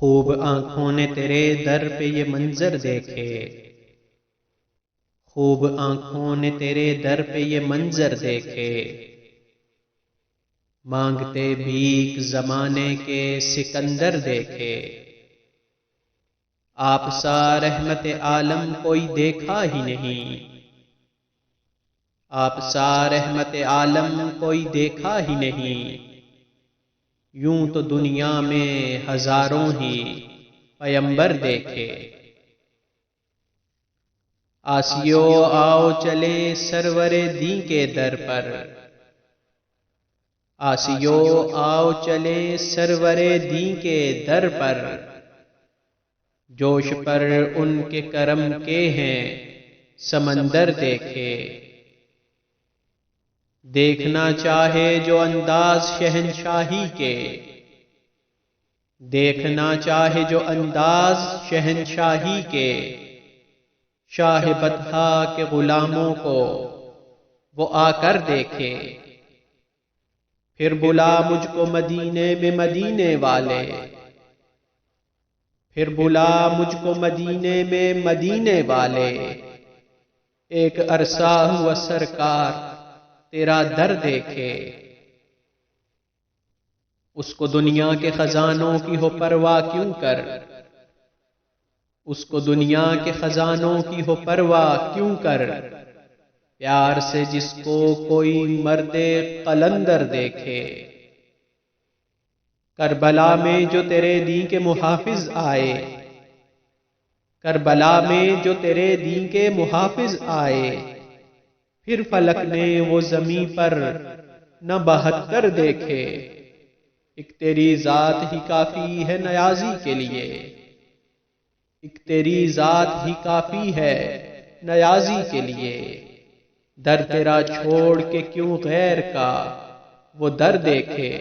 خوب آنکھوں نے تیرے در پہ یہ منظر دیکھے، خوب آنکھوں نے تیرے در پہ یہ منظر دیکھے، مانگتے بھیک زمانے کے سکندر دیکھے، آپ سا رحمت عالم کوئی دیکھا ہی نہیں، آپ سا رحمت عالم کوئی دیکھا ہی نہیں، یوں تو دنیا میں ہزاروں ہی پیمبر دیکھے، آسیو آؤ چلے سرور دین کے در پر، آسیو آؤ چلے سرور دین کے در پر، جوش پر ان کے کرم کے ہیں سمندر دیکھے، دیکھنا چاہے جو انداز شہنشاہی کے، دیکھنا چاہے جو انداز شہنشاہی کے، شاہ بطحا کے غلاموں کو وہ آ کر دیکھے، پھر بلا مجھ کو مدینے میں مدینے والے، پھر بلا مجھ کو مدینے میں مدینے والے، ایک عرصہ ہوا سرکار تیرا در دیکھے، اس کو دنیا کے خزانوں کی ہو پرواہ کیوں کر، اس کو دنیا کے خزانوں کی ہو پرواہ کیوں کر، پیار سے جس کو کوئی مرد قلندر دیکھے، کربلا میں جو تیرے دین کے محافظ آئے، کربلا میں جو تیرے دین کے محافظ آئے، پھر فلک نے وہ زمین پر نہ 72 دیکھے، ایک تیری ذات ہی کافی ہے نیازی کے لیے، ایک تیری ذات ہی کافی ہے نیازی کے لیے، در تیرا چھوڑ کے کیوں غیر کا وہ در دیکھے۔